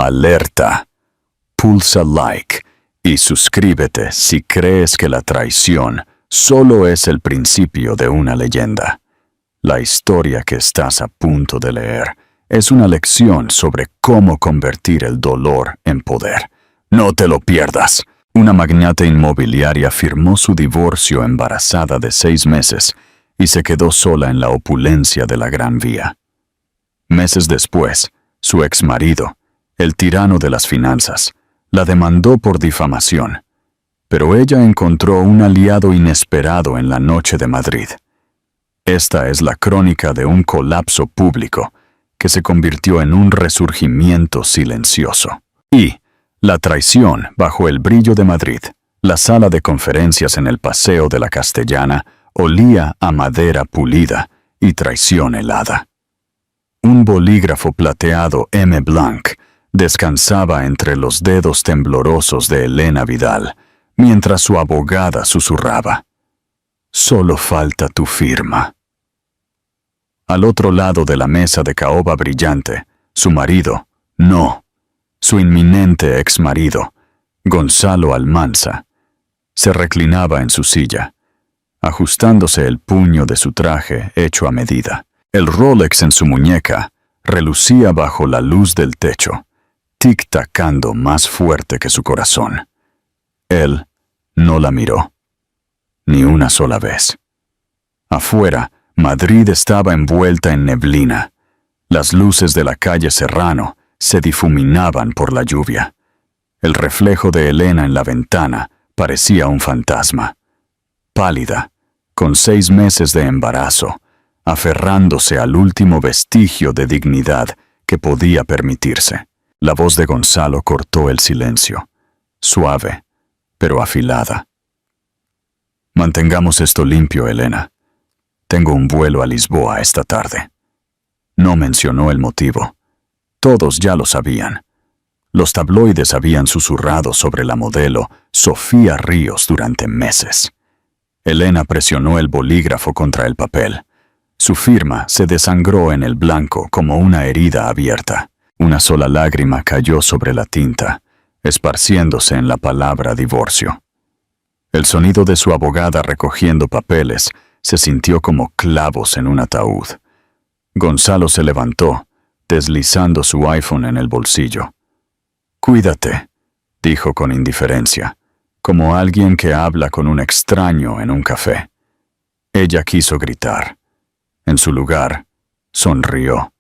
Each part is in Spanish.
Alerta. Pulsa like y suscríbete si crees que la traición solo es el principio de una leyenda. La historia que estás a punto de leer es una lección sobre cómo convertir el dolor en poder. No te lo pierdas. Una magnate inmobiliaria firmó su divorcio embarazada de 6 meses y se quedó sola en la opulencia de la Gran Vía. Meses después, su exmarido, el tirano de las finanzas, la demandó por difamación, pero ella encontró un aliado inesperado en la noche de Madrid. Esta es la crónica de un colapso público que se convirtió en un resurgimiento silencioso. Y la traición bajo el brillo de Madrid. La sala de conferencias en el Paseo de la Castellana olía a madera pulida y traición helada. Un bolígrafo plateado M. Blanc descansaba entre los dedos temblorosos de Elena Vidal, mientras su abogada susurraba: «Solo falta tu firma». Al otro lado de la mesa de caoba brillante, su marido, su inminente exmarido, Gonzalo Almanza, se reclinaba en su silla, ajustándose el puño de su traje hecho a medida. El Rolex en su muñeca relucía bajo la luz del techo, tic-tacando más fuerte que su corazón. Él no la miró, ni una sola vez. Afuera, Madrid estaba envuelta en neblina. Las luces de la calle Serrano se difuminaban por la lluvia. El reflejo de Elena en la ventana parecía un fantasma. Pálida, con 6 meses de embarazo, aferrándose al último vestigio de dignidad que podía permitirse. La voz de Gonzalo cortó el silencio, suave, pero afilada. «Mantengamos esto limpio, Elena. Tengo un vuelo a Lisboa esta tarde». No mencionó el motivo. Todos ya lo sabían. Los tabloides habían susurrado sobre la modelo Sofía Ríos durante meses. Elena presionó el bolígrafo contra el papel. Su firma se desangró en el blanco como una herida abierta. Una sola lágrima cayó sobre la tinta, esparciéndose en la palabra divorcio. El sonido de su abogada recogiendo papeles se sintió como clavos en un ataúd. Gonzalo se levantó, deslizando su iPhone en el bolsillo. «Cuídate», dijo con indiferencia, como alguien que habla con un extraño en un café. Ella quiso gritar. En su lugar, sonrió.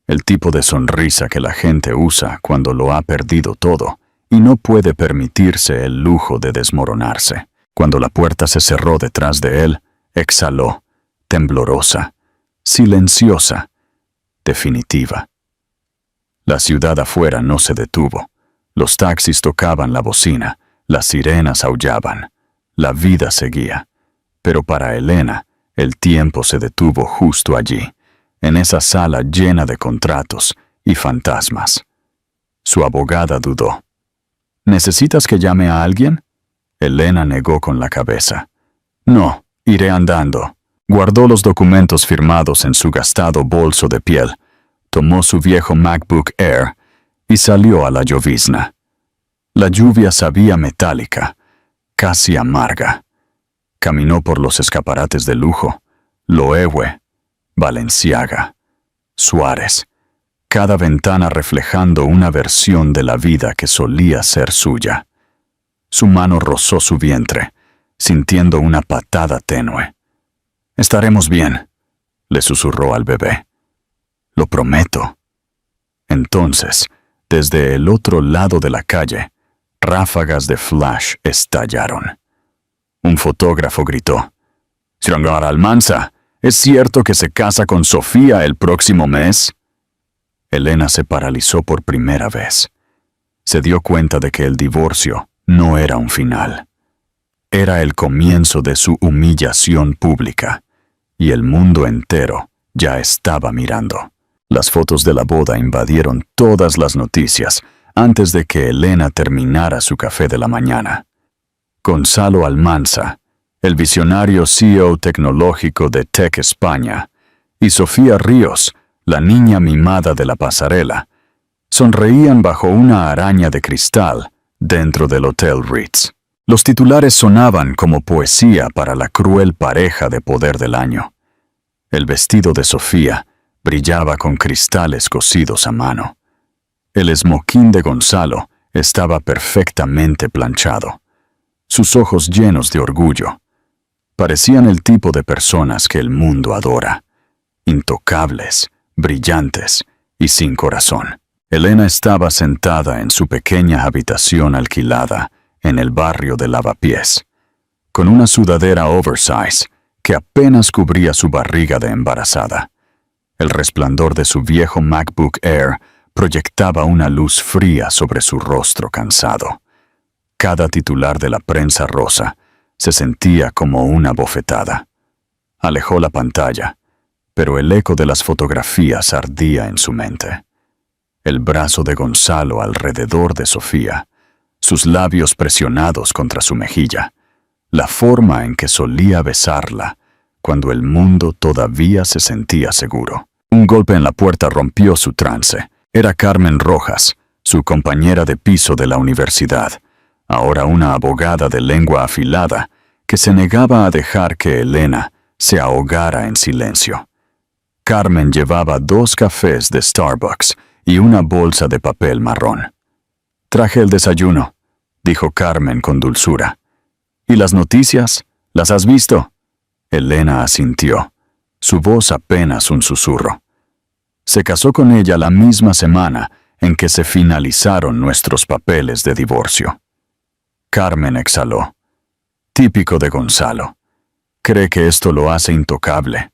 El tipo de sonrisa que la gente usa cuando lo ha perdido todo y no puede permitirse el lujo de desmoronarse. Cuando la puerta se cerró detrás de él, exhaló, temblorosa, silenciosa, definitiva. La ciudad afuera no se detuvo. Los taxis tocaban la bocina, las sirenas aullaban. La vida seguía. Pero para Elena, el tiempo se detuvo justo allí, en esa sala llena de contratos y fantasmas. Su abogada dudó. «¿Necesitas que llame a alguien?» Elena negó con la cabeza. «No, iré andando». Guardó los documentos firmados en su gastado bolso de piel, tomó su viejo MacBook Air y salió a la llovizna. La lluvia sabía metálica, casi amarga. Caminó por los escaparates de lujo, Loewe, Balenciaga, Suárez, cada ventana reflejando una versión de la vida que solía ser suya. Su mano rozó su vientre, sintiendo una patada tenue. «Estaremos bien», le susurró al bebé. «Lo prometo». Entonces, desde el otro lado de la calle, ráfagas de flash estallaron. Un fotógrafo gritó: «Señor Almanza, ¿es cierto que se casa con Sofía el próximo mes?» Elena se paralizó por primera vez. Se dio cuenta de que el divorcio no era un final. Era el comienzo de su humillación pública, y el mundo entero ya estaba mirando. Las fotos de la boda invadieron todas las noticias antes de que Elena terminara su café de la mañana. Gonzalo Almanza, el visionario CEO tecnológico de Tech España, y Sofía Ríos, la niña mimada de la pasarela, Sonreían bajo una araña de cristal dentro del Hotel Ritz. Los titulares sonaban como poesía para la cruel pareja de poder del año. El vestido de Sofía brillaba con cristales cosidos a mano. El esmoquín de Gonzalo estaba perfectamente planchado. Sus ojos llenos de orgullo. Parecían el tipo de personas que el mundo adora. Intocables, brillantes y sin corazón. Elena estaba sentada en su pequeña habitación alquilada en el barrio de Lavapiés, con una sudadera oversize que apenas cubría su barriga de embarazada. El resplandor de su viejo MacBook Air proyectaba una luz fría sobre su rostro cansado. Cada titular de la prensa rosa se sentía como una bofetada. Alejó la pantalla, pero el eco de las fotografías ardía en su mente. El brazo de Gonzalo alrededor de Sofía, sus labios presionados contra su mejilla, la forma en que solía besarla cuando el mundo todavía se sentía seguro. Un golpe en la puerta rompió su trance. Era Carmen Rojas, su compañera de piso de la universidad, ahora una abogada de lengua afilada, que se negaba a dejar que Elena se ahogara en silencio. Carmen llevaba 2 cafés de Starbucks y una bolsa de papel marrón. «Traje el desayuno», dijo Carmen con dulzura. «¿Y las noticias? ¿Las has visto?» Elena asintió, su voz apenas un susurro. Se casó con ella la misma semana en que se finalizaron nuestros papeles de divorcio. Carmen exhaló. Típico de Gonzalo. Cree que esto lo hace intocable.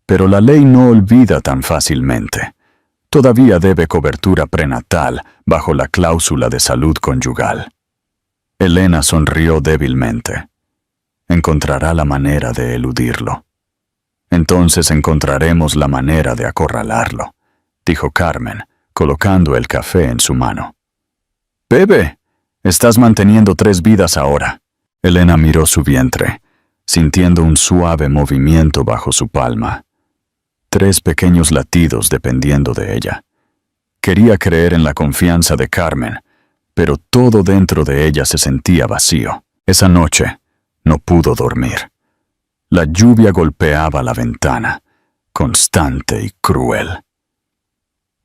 Pero la ley no olvida tan fácilmente. Todavía debe cobertura prenatal bajo la cláusula de salud conyugal. Elena sonrió débilmente. Encontrará la manera de eludirlo. Entonces encontraremos la manera de acorralarlo, dijo Carmen, colocando el café en su mano. «Bebe, estás manteniendo 3 vidas ahora». Elena miró su vientre, sintiendo un suave movimiento bajo su palma. 3 pequeños latidos dependiendo de ella. Quería creer en la confianza de Carmen, pero todo dentro de ella se sentía vacío. Esa noche no pudo dormir. La lluvia golpeaba la ventana, constante y cruel.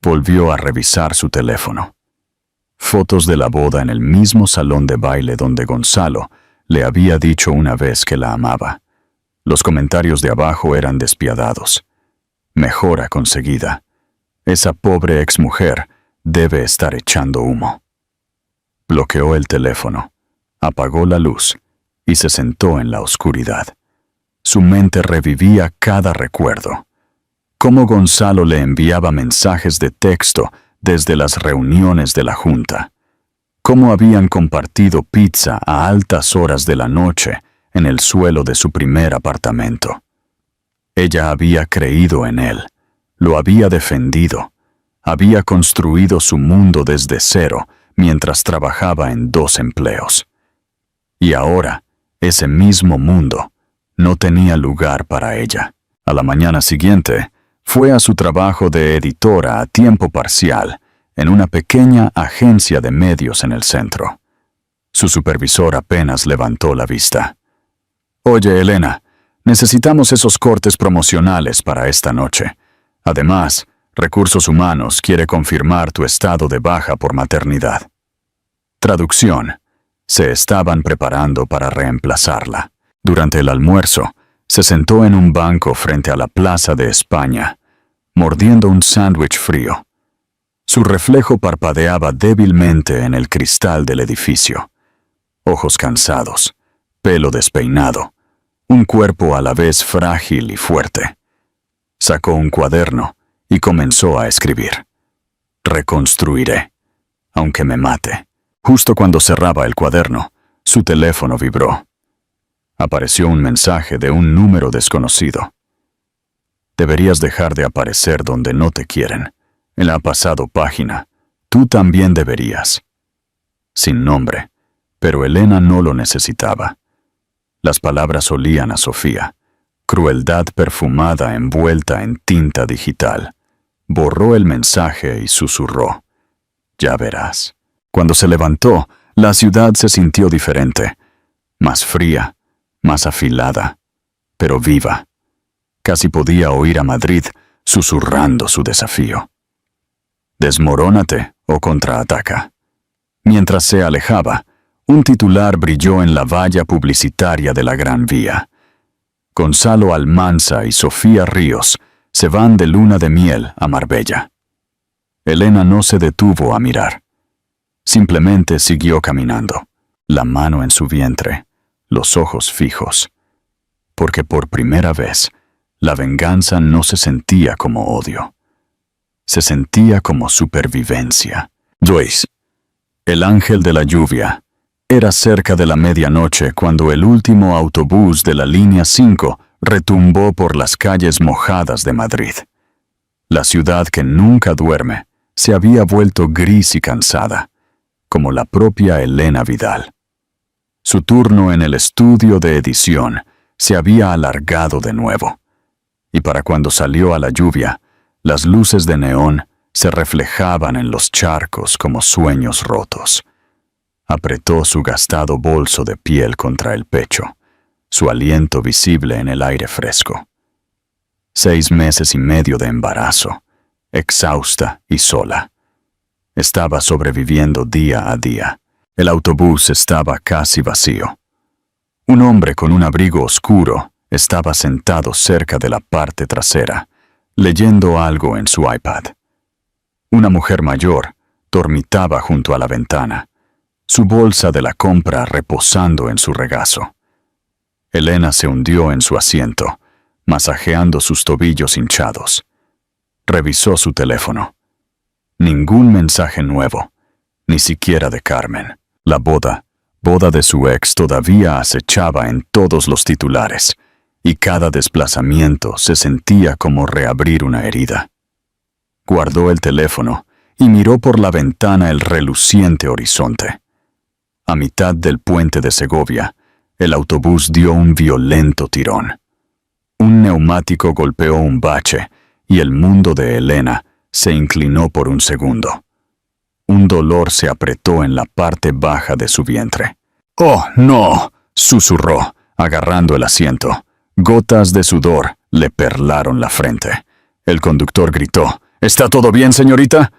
Volvió a revisar su teléfono. Fotos de la boda en el mismo salón de baile donde Gonzalo le había dicho una vez que la amaba. Los comentarios de abajo eran despiadados. Mejora conseguida. Esa pobre exmujer debe estar echando humo. Bloqueó el teléfono, apagó la luz y se sentó en la oscuridad. Su mente revivía cada recuerdo. Cómo Gonzalo le enviaba mensajes de texto desde las reuniones de la junta. Cómo habían compartido pizza a altas horas de la noche en el suelo de su primer apartamento. Ella había creído en él, lo había defendido, había construido su mundo desde cero mientras trabajaba en 2 empleos. Y ahora, ese mismo mundo no tenía lugar para ella. A la mañana siguiente, fue a su trabajo de editora a tiempo parcial en una pequeña agencia de medios en el centro. Su supervisor apenas levantó la vista. «Oye, Elena, necesitamos esos cortes promocionales para esta noche. Además, Recursos Humanos quiere confirmar tu estado de baja por maternidad». Traducción. Se estaban preparando para reemplazarla. Durante el almuerzo, se sentó en un banco frente a la Plaza de España, mordiendo un sándwich frío. Su reflejo parpadeaba débilmente en el cristal del edificio. Ojos cansados, pelo despeinado, un cuerpo a la vez frágil y fuerte. Sacó un cuaderno y comenzó a escribir. «Reconstruiré, aunque me mate». Justo cuando cerraba el cuaderno, su teléfono vibró. Apareció un mensaje de un número desconocido. «Deberías dejar de aparecer donde no te quieren. En la pasado página, tú también deberías». Sin nombre, pero Elena no lo necesitaba. Las palabras olían a Sofía, crueldad perfumada envuelta en tinta digital. Borró el mensaje y susurró. ya verás. Cuando se levantó, la ciudad se sintió diferente, más fría, más afilada, pero viva. Casi podía oír a Madrid susurrando su desafío. Desmorónate o contraataca. Mientras se alejaba, un titular brilló en la valla publicitaria de la Gran Vía. Gonzalo Almanza y Sofía Ríos se van de luna de miel a Marbella. Elena no se detuvo a mirar. Simplemente siguió caminando, la mano en su vientre, los ojos fijos. Porque por primera vez, la venganza no se sentía como odio. Se sentía como supervivencia. Joyce, el ángel de la lluvia, era cerca de la medianoche cuando el último autobús de la línea 5 retumbó por las calles mojadas de Madrid. La ciudad que nunca duerme se había vuelto gris y cansada, como la propia Elena Vidal. Su turno en el estudio de edición se había alargado de nuevo, y para cuando salió a la lluvia, las luces de neón se reflejaban en los charcos como sueños rotos. Apretó su gastado bolso de piel contra el pecho, su aliento visible en el aire fresco. 6 meses y medio de embarazo, exhausta y sola. Estaba sobreviviendo día a día. El autobús estaba casi vacío. Un hombre con un abrigo oscuro estaba sentado cerca de la parte trasera, leyendo algo en su iPad. Una mujer mayor dormitaba junto a la ventana, su bolsa de la compra reposando en su regazo. Elena se hundió en su asiento, masajeando sus tobillos hinchados. Revisó su teléfono. Ningún mensaje nuevo, ni siquiera de Carmen. La boda de su ex todavía acechaba en todos los titulares, y cada desplazamiento se sentía como reabrir una herida. Guardó el teléfono y miró por la ventana el reluciente horizonte. A mitad del puente de Segovia, el autobús dio un violento tirón. Un neumático golpeó un bache y el mundo de Elena se inclinó por un segundo. Un dolor se apretó en la parte baja de su vientre. «¡Oh, no!», susurró, agarrando el asiento. Gotas de sudor le perlaron la frente. El conductor gritó: «¿Está todo bien, señorita?».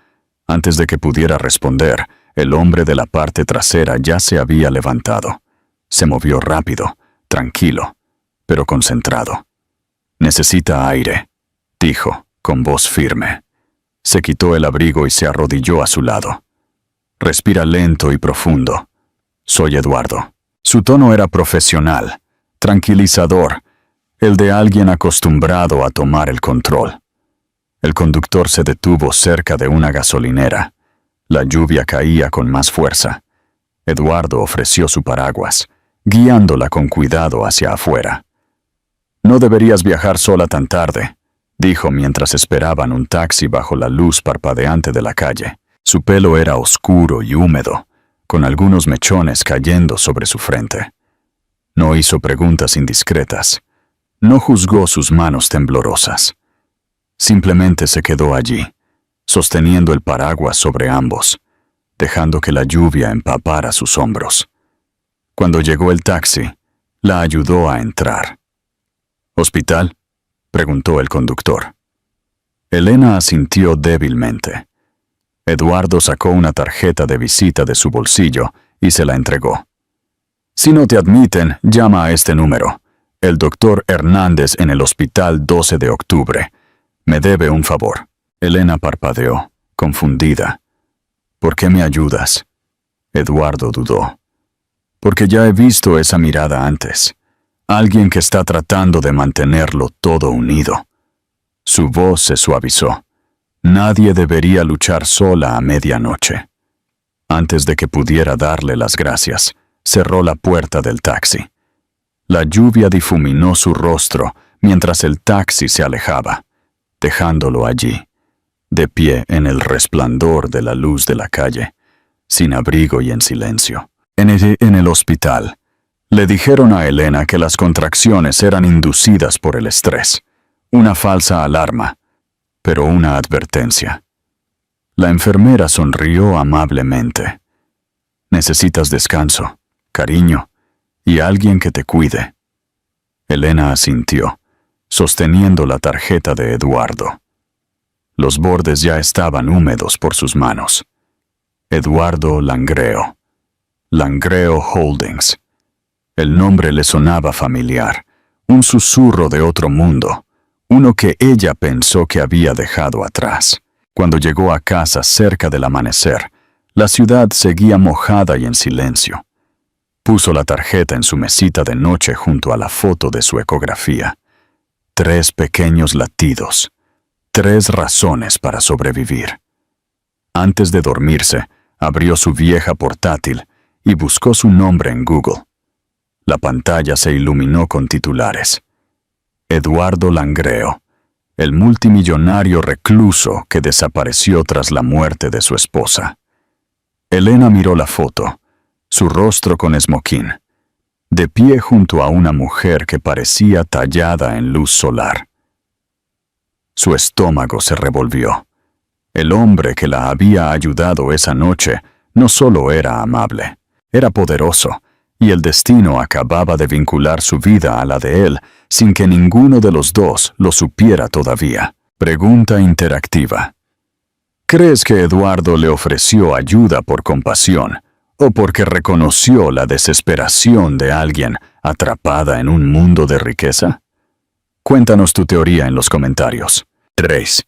Antes de que pudiera responder, el hombre de la parte trasera ya se había levantado. Se movió rápido, tranquilo, pero concentrado. «Necesita aire», dijo, con voz firme. Se quitó el abrigo y se arrodilló a su lado. «Respira lento y profundo. Soy Eduardo». Su tono era profesional, tranquilizador, el de alguien acostumbrado a tomar el control. El conductor se detuvo cerca de una gasolinera. La lluvia caía con más fuerza. Eduardo ofreció su paraguas, guiándola con cuidado hacia afuera. «No deberías viajar sola tan tarde», dijo mientras esperaban un taxi bajo la luz parpadeante de la calle. Su pelo era oscuro y húmedo, con algunos mechones cayendo sobre su frente. No hizo preguntas indiscretas. No juzgó sus manos temblorosas. Simplemente se quedó allí, sosteniendo el paraguas sobre ambos, dejando que la lluvia empapara sus hombros. Cuando llegó el taxi, la ayudó a entrar. «¿Hospital?», preguntó el conductor. Elena asintió débilmente. Eduardo sacó una tarjeta de visita de su bolsillo y se la entregó. «Si no te admiten, llama a este número. El doctor Hernández en el hospital 12 de octubre. Me debe un favor». Elena parpadeó, confundida. «¿Por qué me ayudas?». Eduardo dudó. «Porque ya he visto esa mirada antes. Alguien que está tratando de mantenerlo todo unido». Su voz se suavizó. Nadie debería luchar sola a medianoche. Antes de que pudiera darle las gracias, cerró la puerta del taxi. La lluvia difuminó su rostro mientras el taxi se alejaba, dejándolo allí, de pie en el resplandor de la luz de la calle, sin abrigo y en silencio. En el hospital, le dijeron a Elena que las contracciones eran inducidas por el estrés, una falsa alarma, pero una advertencia. La enfermera sonrió amablemente. Necesitas descanso, cariño y alguien que te cuide. Elena asintió, sosteniendo la tarjeta de Eduardo. Los bordes ya estaban húmedos por sus manos. Eduardo Langreo. Langreo Holdings. El nombre le sonaba familiar, un susurro de otro mundo, uno que ella pensó que había dejado atrás. Cuando llegó a casa cerca del amanecer, la ciudad seguía mojada y en silencio. Puso la tarjeta en su mesita de noche junto a la foto de su ecografía. 3 pequeños latidos, 3 razones para sobrevivir. Antes de dormirse, abrió su vieja portátil y buscó su nombre en Google. La pantalla se iluminó con titulares. Eduardo Langreo, el multimillonario recluso que desapareció tras la muerte de su esposa. Elena miró la foto, su rostro con esmoquín, de pie junto a una mujer que parecía tallada en luz solar. Su estómago se revolvió. El hombre que la había ayudado esa noche no solo era amable, era poderoso, y el destino acababa de vincular su vida a la de él sin que ninguno de los dos lo supiera todavía. Pregunta interactiva. ¿Crees que Eduardo le ofreció ayuda por compasión o porque reconoció la desesperación de alguien atrapada en un mundo de riqueza? Cuéntanos tu teoría en los comentarios. 3.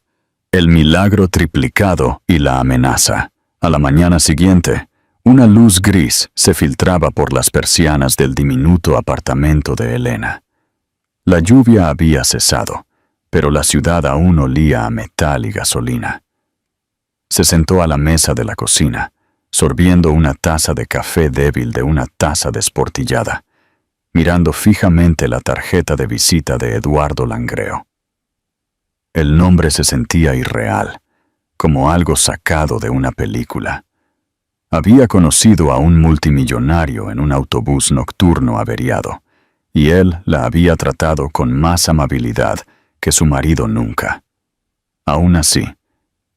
El milagro triplicado y la amenaza. A la mañana siguiente, una luz gris se filtraba por las persianas del diminuto apartamento de Elena. La lluvia había cesado, pero la ciudad aún olía a metal y gasolina. Se sentó a la mesa de la cocina, sorbiendo una taza de café débil de una taza desportillada, mirando fijamente la tarjeta de visita de Eduardo Langreo. El nombre se sentía irreal, como algo sacado de una película. Había conocido a un multimillonario en un autobús nocturno averiado, y él la había tratado con más amabilidad que su marido nunca. Aún así,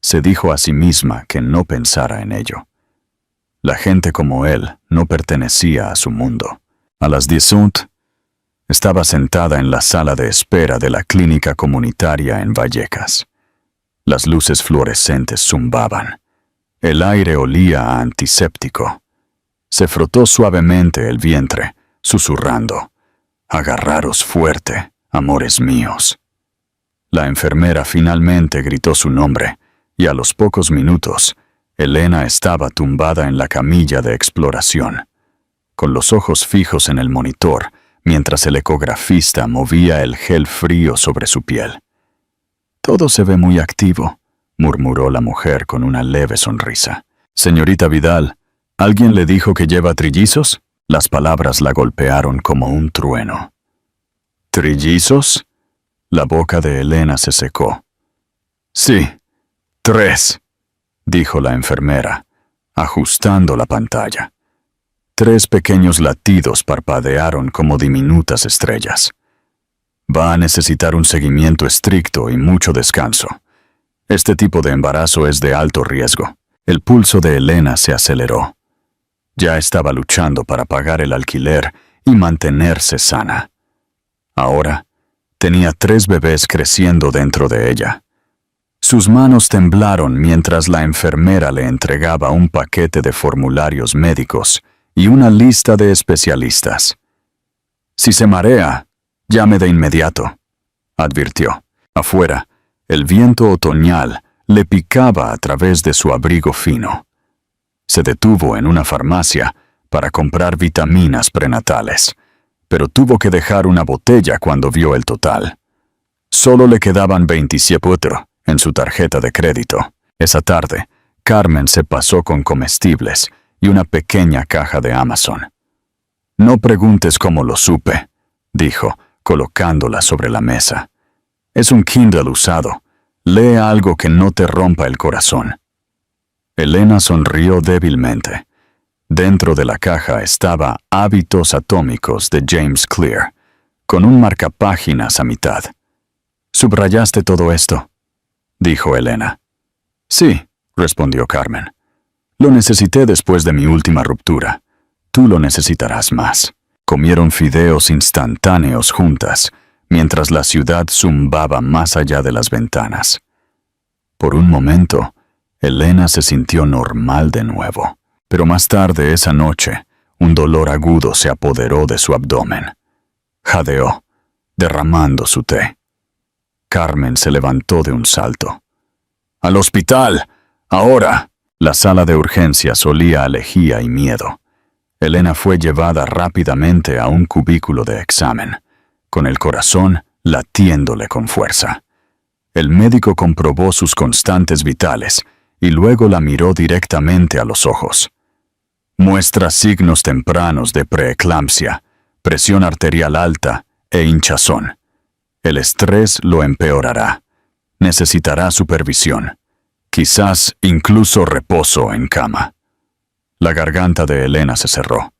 se dijo a sí misma que no pensara en ello. La gente como él no pertenecía a su mundo. A las 10:00, estaba sentada en la sala de espera de la clínica comunitaria en Vallecas. Las luces fluorescentes zumbaban. El aire olía a antiséptico. Se frotó suavemente el vientre, susurrando: «Agarraros fuerte, amores míos». La enfermera finalmente gritó su nombre, y a los pocos minutos, Elena estaba tumbada en la camilla de exploración, con los ojos fijos en el monitor, mientras el ecografista movía el gel frío sobre su piel. «Todo se ve muy activo», murmuró la mujer con una leve sonrisa. «Señorita Vidal, ¿alguien le dijo que lleva trillizos?». Las palabras la golpearon como un trueno. «¿Trillizos?». La boca de Elena se secó. «Sí, 3», dijo la enfermera, ajustando la pantalla. 3 pequeños latidos parpadearon como diminutas estrellas. «Va a necesitar un seguimiento estricto y mucho descanso. Este tipo de embarazo es de alto riesgo». El pulso de Elena se aceleró. Ya estaba luchando para pagar el alquiler y mantenerse sana. Ahora, tenía 3 bebés creciendo dentro de ella. Sus manos temblaron mientras la enfermera le entregaba un paquete de formularios médicos y una lista de especialistas. «Si se marea, llame de inmediato», advirtió. Afuera, el viento otoñal le picaba a través de su abrigo fino. Se detuvo en una farmacia para comprar vitaminas prenatales, pero tuvo que dejar una botella cuando vio el total. Solo le quedaban 27 en su tarjeta de crédito. Esa tarde, Carmen se pasó con comestibles y una pequeña caja de Amazon. «No preguntes cómo lo supe», dijo, colocándola sobre la mesa. «Es un Kindle usado. Lee algo que no te rompa el corazón». Elena sonrió débilmente. Dentro de la caja estaba Hábitos Atómicos de James Clear, con un marcapáginas a mitad. «¿Subrayaste todo esto?», dijo Elena. «Sí», respondió Carmen. Lo necesité después de mi última ruptura. Tú lo necesitarás más. Comieron fideos instantáneos juntas, mientras la ciudad zumbaba más allá de las ventanas. Por un momento, Elena se sintió normal de nuevo, pero más tarde esa noche, un dolor agudo se apoderó de su abdomen. Jadeó, derramando su té. Carmen se levantó de un salto. ¡Al hospital! ¡Ahora! La sala de urgencias olía a lejía y miedo. Elena fue llevada rápidamente a un cubículo de examen, con el corazón latiéndole con fuerza. El médico comprobó sus constantes vitales y luego la miró directamente a los ojos. Muestra signos tempranos de preeclampsia, presión arterial alta e hinchazón. El estrés lo empeorará. Necesitará supervisión. Quizás incluso reposo en cama. La garganta de Elena se cerró.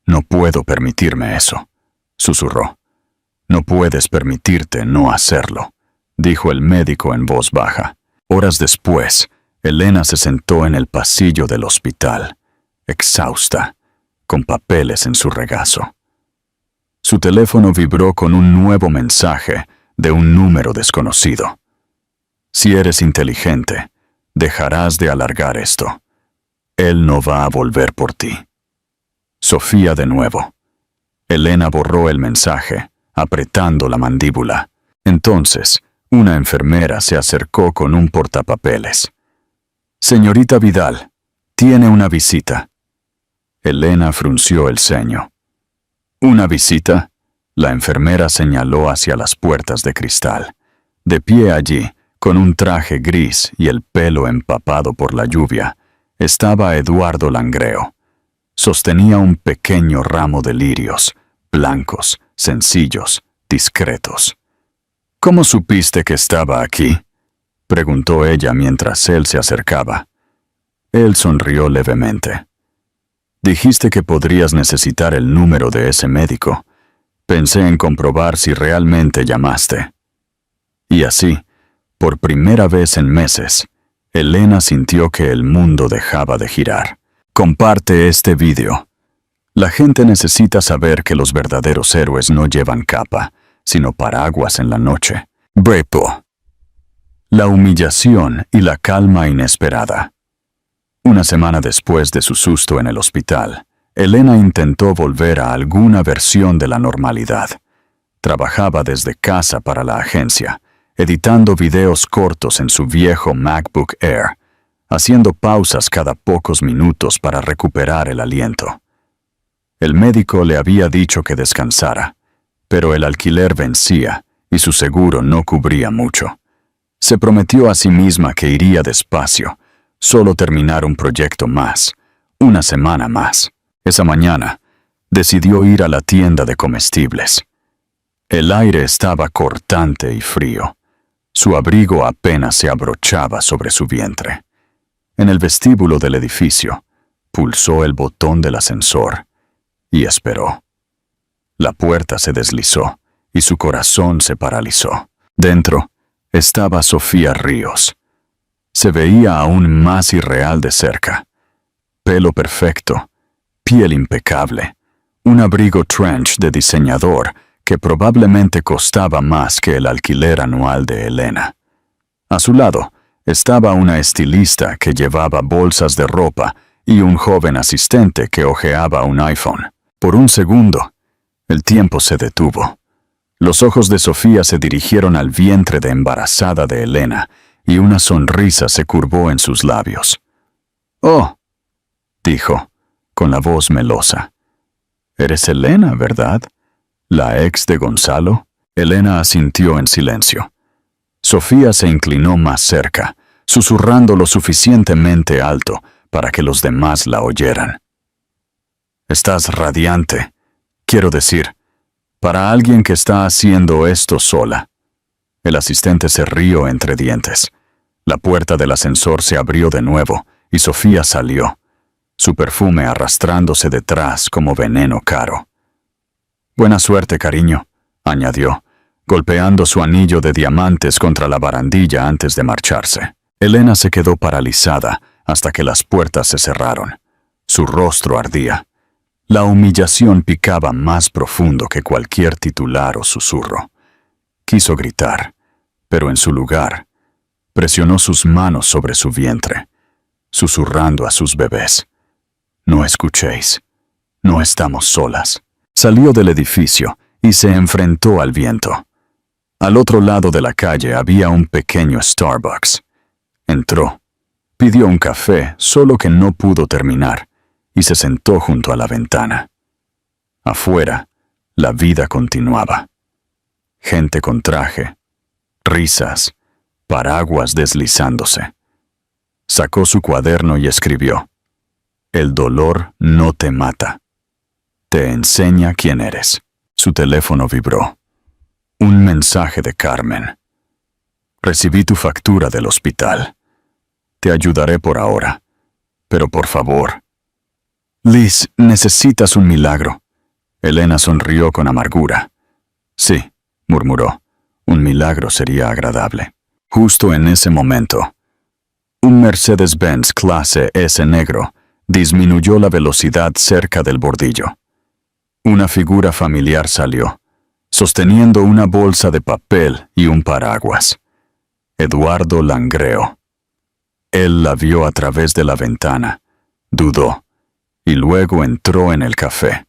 No puedo permitirme eso, susurró. No puedes permitirte no hacerlo, dijo el médico en voz baja. Horas después, Elena se sentó en el pasillo del hospital, exhausta, con papeles en su regazo. Su teléfono vibró con un nuevo mensaje de un número desconocido. Si eres inteligente, dejarás de alargar esto. Él no va a volver por ti. Sofía de nuevo. Elena borró el mensaje, apretando la mandíbula. Entonces, una enfermera se acercó con un portapapeles. Señorita Vidal, tiene una visita. Elena frunció el ceño. ¿Una visita? La enfermera señaló hacia las puertas de cristal. De pie allí, con un traje gris y el pelo empapado por la lluvia, estaba Eduardo Langreo. Sostenía un pequeño ramo de lirios, blancos, sencillos, discretos. ¿Cómo supiste que estaba aquí?, preguntó ella mientras él se acercaba. Él sonrió levemente. Dijiste que podrías necesitar el número de ese médico. Pensé en comprobar si realmente llamaste. Y así, por primera vez en meses, Elena sintió que el mundo dejaba de girar. Comparte este vídeo. La gente necesita saber que los verdaderos héroes no llevan capa, sino paraguas en la noche. Brepo. La humillación y la calma inesperada. Una semana después de su susto en el hospital, Elena intentó volver a alguna versión de la normalidad. Trabajaba desde casa para la agencia, editando videos cortos en su viejo MacBook Air, haciendo pausas cada pocos minutos para recuperar el aliento. El médico le había dicho que descansara, pero el alquiler vencía y su seguro no cubría mucho. Se prometió a sí misma que iría despacio, solo terminar un proyecto más, una semana más. Esa mañana, decidió ir a la tienda de comestibles. El aire estaba cortante y frío. Su abrigo apenas se abrochaba sobre su vientre. En el vestíbulo del edificio, pulsó el botón del ascensor y esperó. La puerta se deslizó y su corazón se paralizó. Dentro estaba Sofía Ríos. Se veía aún más irreal de cerca. Pelo perfecto, piel impecable, un abrigo trench de diseñador que probablemente costaba más que el alquiler anual de Elena. A su lado estaba una estilista que llevaba bolsas de ropa y un joven asistente que hojeaba un iPhone. Por un segundo, el tiempo se detuvo. Los ojos de Sofía se dirigieron al vientre de embarazada de Elena y una sonrisa se curvó en sus labios. «Oh», dijo, con la voz melosa. «Eres Elena, ¿verdad? ¿La ex de Gonzalo?» Elena asintió en silencio. Sofía se inclinó más cerca, susurrando lo suficientemente alto para que los demás la oyeran. «Estás radiante. Quiero decir, para alguien que está haciendo esto sola». El asistente se rió entre dientes. La puerta del ascensor se abrió de nuevo y Sofía salió, su perfume arrastrándose detrás como veneno caro. «Buena suerte, cariño», añadió, golpeando su anillo de diamantes contra la barandilla antes de marcharse. Elena se quedó paralizada hasta que las puertas se cerraron. Su rostro ardía. La humillación picaba más profundo que cualquier titular o susurro. Quiso gritar, pero en su lugar, presionó sus manos sobre su vientre, susurrando a sus bebés. No escuchéis. No estamos solas. Salió del edificio y se enfrentó al viento. Al otro lado de la calle había un pequeño Starbucks. Entró. Pidió un café, solo que no pudo terminar, y se sentó junto a la ventana. Afuera, la vida continuaba. Gente con traje, risas, paraguas deslizándose. Sacó su cuaderno y escribió: El dolor no te mata. Te enseña quién eres. Su teléfono vibró. Un mensaje de Carmen. Recibí tu factura del hospital. Te ayudaré por ahora, pero por favor. Liz, necesitas un milagro. Elena sonrió con amargura. Sí, murmuró. Un milagro sería agradable. Justo en ese momento, un Mercedes-Benz clase S negro disminuyó la velocidad cerca del bordillo. Una figura familiar salió, sosteniendo una bolsa de papel y un paraguas. Eduardo Langreo. Él la vio a través de la ventana, dudó, y luego entró en el café.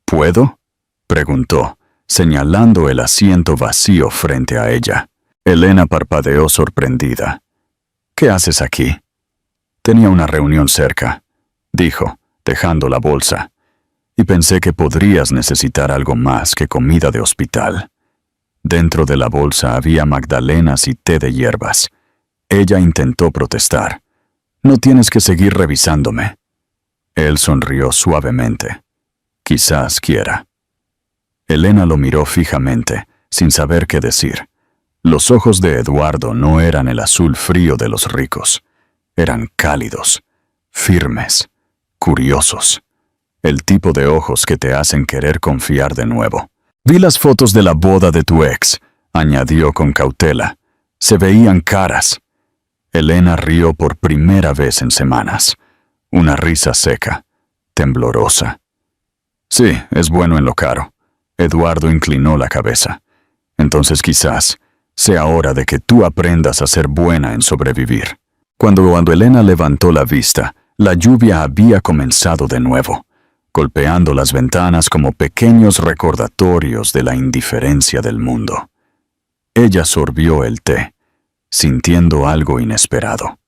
¿Puedo?, preguntó, señalando el asiento vacío frente a ella. Elena parpadeó sorprendida. ¿Qué haces aquí? Tenía una reunión cerca, dijo, dejando la bolsa, y pensé que podrías necesitar algo más que comida de hospital. Dentro de la bolsa había magdalenas y té de hierbas. Ella intentó protestar. No tienes que seguir revisándome. Él sonrió suavemente. Quizás quiera. Elena lo miró fijamente, sin saber qué decir. Los ojos de Eduardo no eran el azul frío de los ricos. Eran cálidos, firmes, curiosos. El tipo de ojos que te hacen querer confiar de nuevo. Vi las fotos de la boda de tu ex, añadió con cautela. Se veían caras. Elena rió por primera vez en semanas. Una risa seca, temblorosa. Sí, es bueno en lo caro. Eduardo inclinó la cabeza. Entonces quizás sea hora de que tú aprendas a ser buena en sobrevivir. Cuando Elena levantó la vista, la lluvia había comenzado de nuevo, golpeando las ventanas como pequeños recordatorios de la indiferencia del mundo. Ella sorbió el té, sintiendo algo inesperado.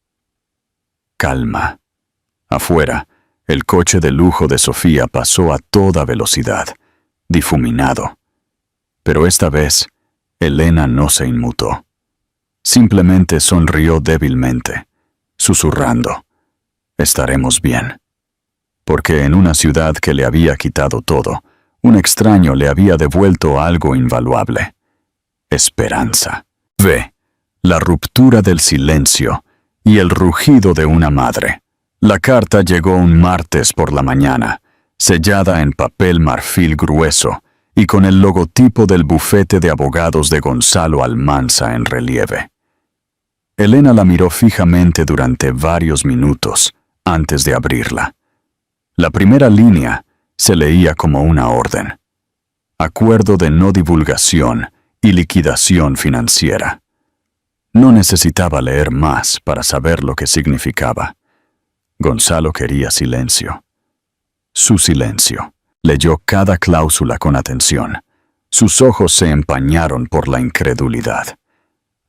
Calma. Afuera, el coche de lujo de Sofía pasó a toda velocidad, difuminado. Pero esta vez, Elena no se inmutó. Simplemente sonrió débilmente, susurrando: estaremos bien. Porque en una ciudad que le había quitado todo, un extraño le había devuelto algo invaluable: esperanza. Ve, la ruptura del silencio y el rugido de una madre. La carta llegó un martes por la mañana, sellada en papel marfil grueso y con el logotipo del bufete de abogados de Gonzalo Almanza en relieve. Elena la miró fijamente durante varios minutos antes de abrirla. La primera línea se leía como una orden: acuerdo de no divulgación y liquidación financiera. No necesitaba leer más para saber lo que significaba. Gonzalo quería silencio. Su silencio. Leyó cada cláusula con atención. Sus ojos se empañaron por la incredulidad.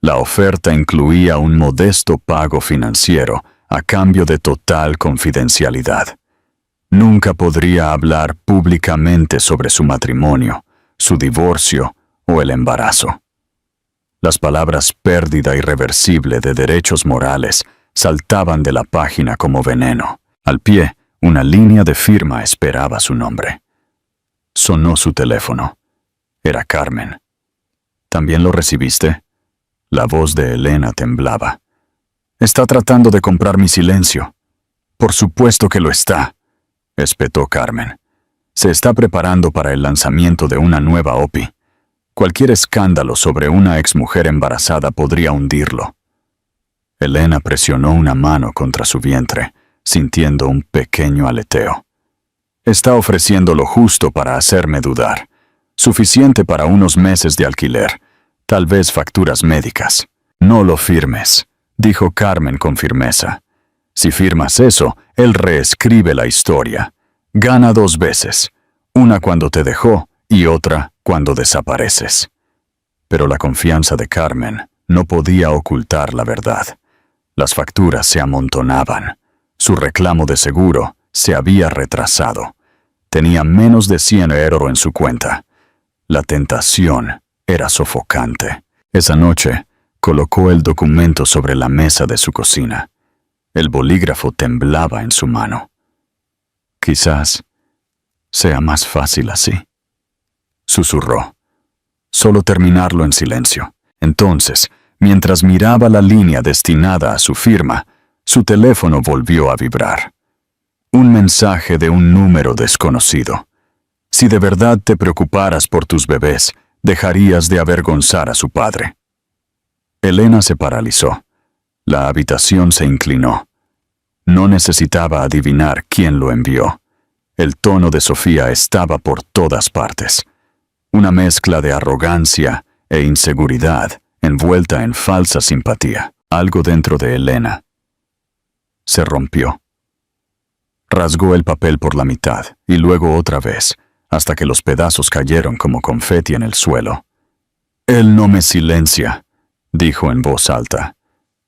La oferta incluía un modesto pago financiero a cambio de total confidencialidad. Nunca podría hablar públicamente sobre su matrimonio, su divorcio o el embarazo. Las palabras pérdida irreversible de derechos morales saltaban de la página como veneno. Al pie, una línea de firma esperaba su nombre. Sonó su teléfono. Era Carmen. ¿También lo recibiste? La voz de Elena temblaba. Está tratando de comprar mi silencio. Por supuesto que lo está, espetó Carmen. Se está preparando para el lanzamiento de una nueva OPI. Cualquier escándalo sobre una exmujer embarazada podría hundirlo. Elena presionó una mano contra su vientre, sintiendo un pequeño aleteo. Está ofreciendo lo justo para hacerme dudar. Suficiente para unos meses de alquiler, tal vez facturas médicas. No lo firmes, dijo Carmen con firmeza. Si firmas eso, él reescribe la historia. Gana 2 veces, una cuando te dejó y otra cuando desapareces. Pero la confianza de Carmen no podía ocultar la verdad. Las facturas se amontonaban. Su reclamo de seguro se había retrasado. Tenía menos de 100 euros en su cuenta. La tentación era sofocante. Esa noche, colocó el documento sobre la mesa de su cocina. El bolígrafo temblaba en su mano. Quizás sea más fácil así, susurró. Solo terminarlo en silencio. Entonces, mientras miraba la línea destinada a su firma, su teléfono volvió a vibrar. Un mensaje de un número desconocido. Si de verdad te preocuparas por tus bebés, dejarías de avergonzar a su padre. Elena se paralizó. La habitación se inclinó. No necesitaba adivinar quién lo envió. El tono de Sofía estaba por todas partes. Una mezcla de arrogancia e inseguridad envuelta en falsa simpatía. Algo dentro de Elena se rompió. Rasgó el papel por la mitad y luego otra vez, hasta que los pedazos cayeron como confeti en el suelo. «Él no me silencia», dijo en voz alta.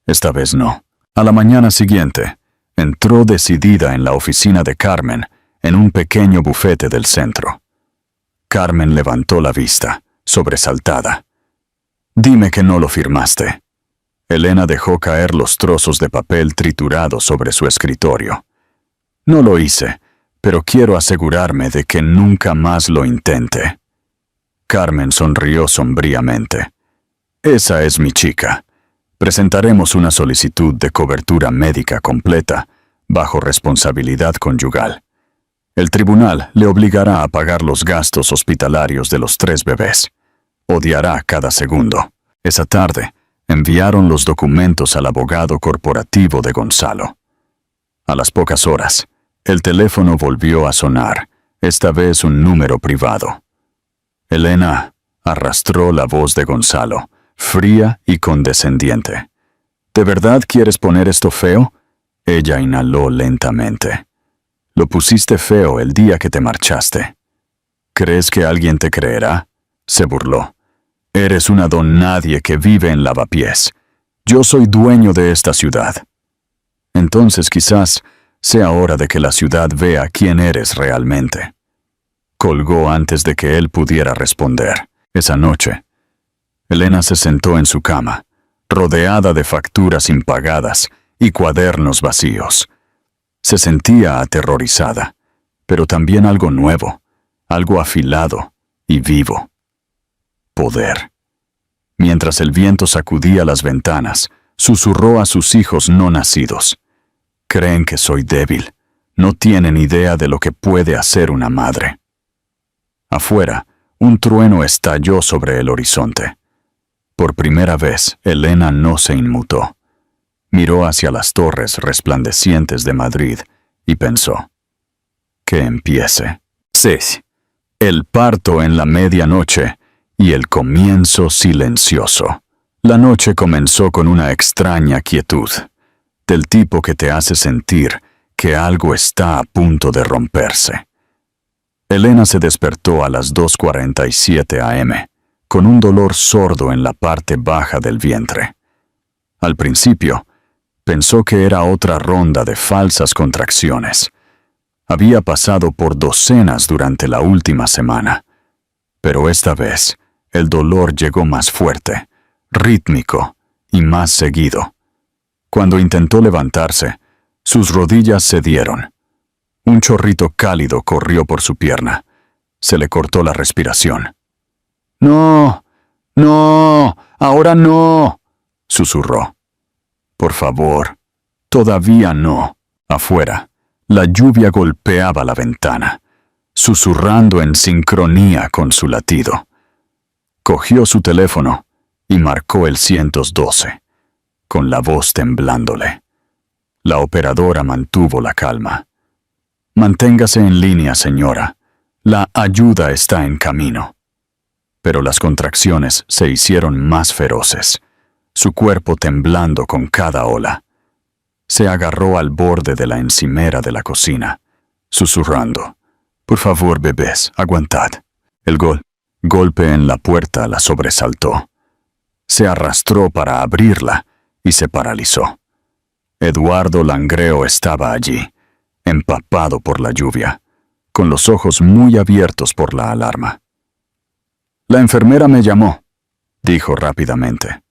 Esta vez no. A la mañana siguiente, entró decidida en la oficina de Carmen, en un pequeño bufete del centro. Carmen levantó la vista, sobresaltada. «Dime que no lo firmaste». Elena dejó caer los trozos de papel triturados sobre su escritorio. «No lo hice, pero quiero asegurarme de que nunca más lo intente». Carmen sonrió sombríamente. «Esa es mi chica. Presentaremos una solicitud de cobertura médica completa, bajo responsabilidad conyugal. El tribunal le obligará a pagar los gastos hospitalarios de los 3 bebés. Odiará cada segundo». Esa tarde, enviaron los documentos al abogado corporativo de Gonzalo. A las pocas horas, el teléfono volvió a sonar, esta vez un número privado. Elena arrastró la voz de Gonzalo, fría y condescendiente. «¿De verdad quieres poner esto feo?» Ella inhaló lentamente. «Lo pusiste feo el día que te marchaste». «¿Crees que alguien te creerá?», se burló. «Eres una don nadie que vive en Lavapiés. Yo soy dueño de esta ciudad». «Entonces quizás sea hora de que la ciudad vea quién eres realmente». Colgó antes de que él pudiera responder. Esa noche, Elena se sentó en su cama, rodeada de facturas impagadas y cuadernos vacíos. Se sentía aterrorizada, pero también algo nuevo, algo afilado y vivo. Poder. Mientras el viento sacudía las ventanas, susurró a sus hijos no nacidos. «Creen que soy débil. No tienen idea de lo que puede hacer una madre». Afuera, un trueno estalló sobre el horizonte. Por primera vez, Elena no se inmutó. Miró hacia las torres resplandecientes de Madrid y pensó: «Que empiece». Sí, el parto en la medianoche y el comienzo silencioso. La noche comenzó con una extraña quietud, del tipo que te hace sentir que algo está a punto de romperse. Elena se despertó a las 2:47 a.m., con un dolor sordo en la parte baja del vientre. Al principio, pensó que era otra ronda de falsas contracciones. Había pasado por docenas durante la última semana. Pero esta vez, el dolor llegó más fuerte, rítmico y más seguido. Cuando intentó levantarse, sus rodillas cedieron. Un chorrito cálido corrió por su pierna. Se le cortó la respiración. «No, no, ahora no», susurró. «Por favor, todavía no». Afuera, la lluvia golpeaba la ventana, susurrando en sincronía con su latido. Cogió su teléfono y marcó el 112. con la voz temblándole. La operadora mantuvo la calma. «Manténgase en línea, señora. La ayuda está en camino». Pero las contracciones se hicieron más feroces, su cuerpo temblando con cada ola. Se agarró al borde de la encimera de la cocina, susurrando: «Por favor, bebés, aguantad». El golpe en la puerta la sobresaltó. Se arrastró para abrirla y se paralizó. Eduardo Langreo estaba allí, empapado por la lluvia, con los ojos muy abiertos por la alarma. «La enfermera me llamó», dijo rápidamente.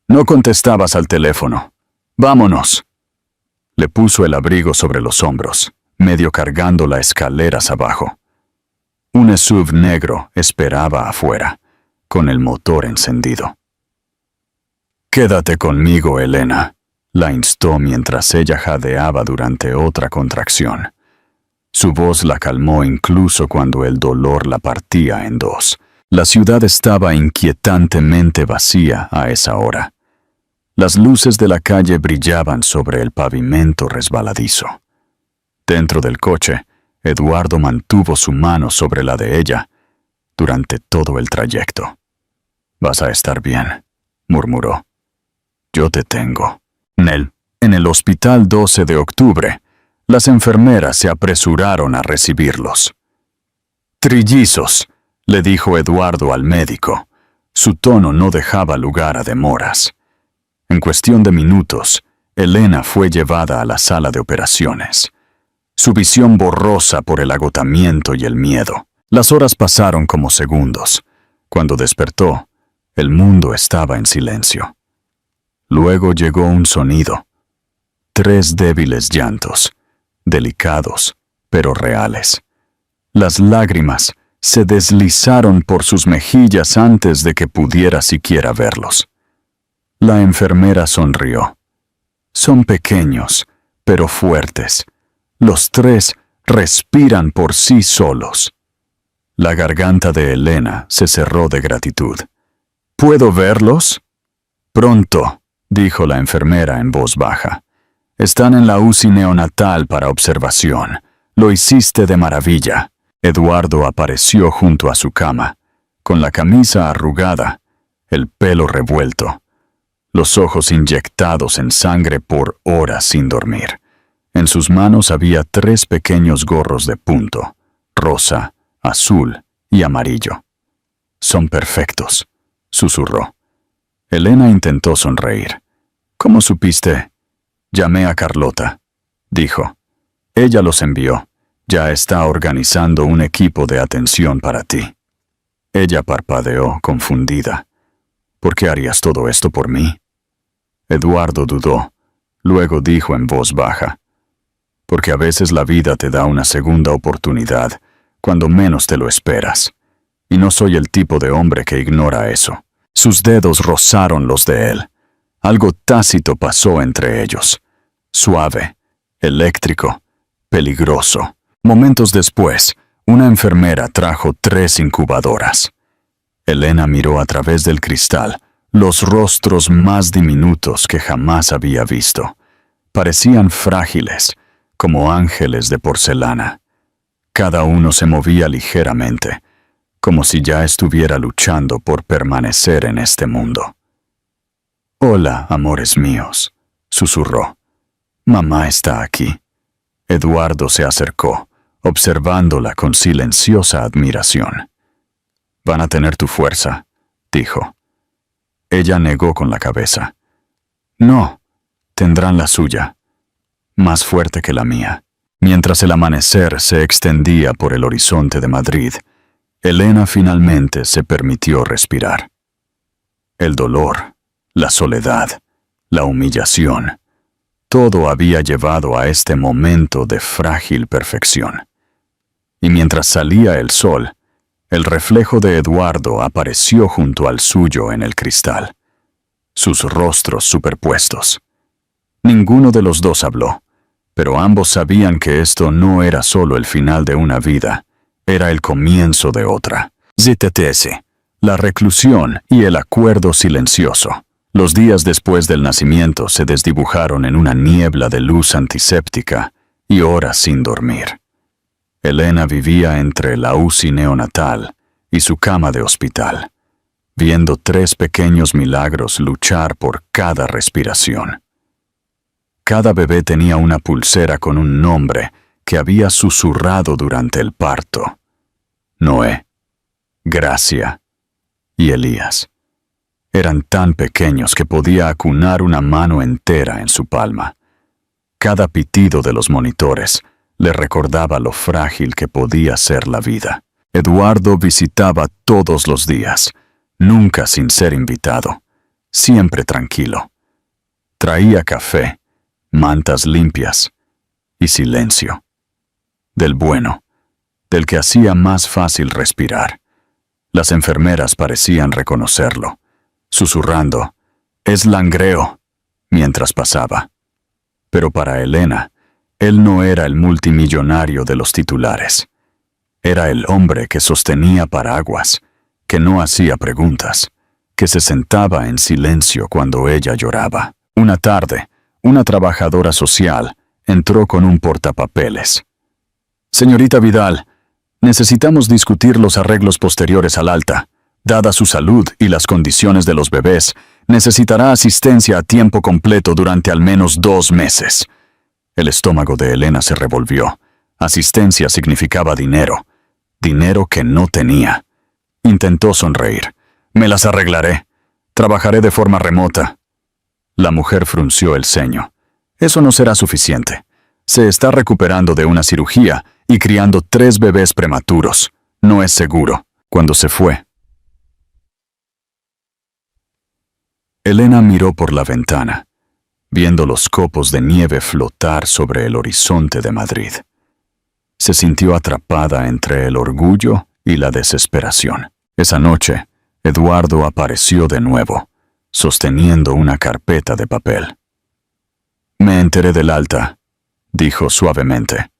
«No contestabas al teléfono. Vámonos». Le puso el abrigo sobre los hombros, medio cargando las escaleras abajo. Un SUV negro esperaba afuera, con el motor encendido. «Quédate conmigo, Elena», la instó mientras ella jadeaba durante otra contracción. Su voz la calmó incluso cuando el dolor la partía en dos. La ciudad estaba inquietantemente vacía a esa hora. Las luces de la calle brillaban sobre el pavimento resbaladizo. Dentro del coche, Eduardo mantuvo su mano sobre la de ella durante todo el trayecto. «Vas a estar bien», murmuró. «Yo te tengo». En el hospital 12 de octubre, las enfermeras se apresuraron a recibirlos. «Trillizos», le dijo Eduardo al médico. Su tono no dejaba lugar a demoras. En cuestión de minutos, Elena fue llevada a la sala de operaciones. Su visión borrosa por el agotamiento y el miedo. Las horas pasaron como segundos. Cuando despertó, el mundo estaba en silencio. Luego llegó un sonido. 3 débiles llantos, delicados, pero reales. Las lágrimas se deslizaron por sus mejillas antes de que pudiera siquiera verlos. La enfermera sonrió. «Son pequeños, pero fuertes. Los 3 respiran por sí solos». La garganta de Elena se cerró de gratitud. «¿Puedo verlos?» «Pronto», dijo la enfermera en voz baja. «Están en la UCI neonatal para observación. Lo hiciste de maravilla». Eduardo apareció junto a su cama, con la camisa arrugada, el pelo revuelto, los ojos inyectados en sangre por horas sin dormir. En sus manos había 3 pequeños gorros de punto, rosa, azul y amarillo. «Son perfectos», susurró. Elena intentó sonreír. «¿Cómo supiste?» «Llamé a Carlota», dijo. «Ella los envió. Ya está organizando un equipo de atención para ti». Ella parpadeó, confundida. «¿Por qué harías todo esto por mí?» Eduardo dudó. Luego dijo en voz baja: «Porque a veces la vida te da una segunda oportunidad cuando menos te lo esperas. Y no soy el tipo de hombre que ignora eso». Sus dedos rozaron los de él. Algo tácito pasó entre ellos. Suave, eléctrico, peligroso. Momentos después, una enfermera trajo 3 incubadoras. Elena miró a través del cristal los rostros más diminutos que jamás había visto. Parecían frágiles, como ángeles de porcelana. Cada uno se movía ligeramente, como si ya estuviera luchando por permanecer en este mundo. «Hola, amores míos», susurró. «Mamá está aquí». Eduardo se acercó, observándola con silenciosa admiración. «Van a tener tu fuerza», dijo. Ella negó con la cabeza. «No, tendrán la suya, más fuerte que la mía». Mientras el amanecer se extendía por el horizonte de Madrid, Elena finalmente se permitió respirar. El dolor, la soledad, la humillación, todo había llevado a este momento de frágil perfección. Y mientras salía el sol, el reflejo de Eduardo apareció junto al suyo en el cristal, sus rostros superpuestos. Ninguno de los dos habló, pero ambos sabían que esto no era solo el final de una vida, era el comienzo de otra. ZTS, la reclusión y el acuerdo silencioso, Los días después del nacimiento se desdibujaron en una niebla de luz antiséptica y horas sin dormir. Elena vivía entre la UCI neonatal y su cama de hospital, viendo 3 pequeños milagros luchar por cada respiración. Cada bebé tenía una pulsera con un nombre que había susurrado durante el parto: Noé, Gracia y Elías. Eran tan pequeños que podía acunar una mano entera en su palma. Cada pitido de los monitores le recordaba lo frágil que podía ser la vida. Eduardo visitaba todos los días, nunca sin ser invitado, siempre tranquilo. Traía café, mantas limpias y silencio. Del bueno, del que hacía más fácil respirar. Las enfermeras parecían reconocerlo, susurrando: «Es Langreo», mientras pasaba. Pero para Elena, él no era el multimillonario de los titulares. Era el hombre que sostenía paraguas, que no hacía preguntas, que se sentaba en silencio cuando ella lloraba. Una tarde, una trabajadora social entró con un portapapeles. «Señorita Vidal, necesitamos discutir los arreglos posteriores al alta. Dada su salud y las condiciones de los bebés, necesitará asistencia a tiempo completo durante al menos 2 meses». El estómago de Elena se revolvió. Asistencia significaba dinero. Dinero que no tenía. Intentó sonreír. «Me las arreglaré. Trabajaré de forma remota». La mujer frunció el ceño. «Eso no será suficiente. Se está recuperando de una cirugía y criando 3 bebés prematuros. No es seguro». Cuando se fue, Elena miró por la ventana, viendo los copos de nieve flotar sobre el horizonte de Madrid. Se sintió atrapada entre el orgullo y la desesperación. Esa noche, Eduardo apareció de nuevo, sosteniendo una carpeta de papel. «Me enteré del alta», dijo suavemente.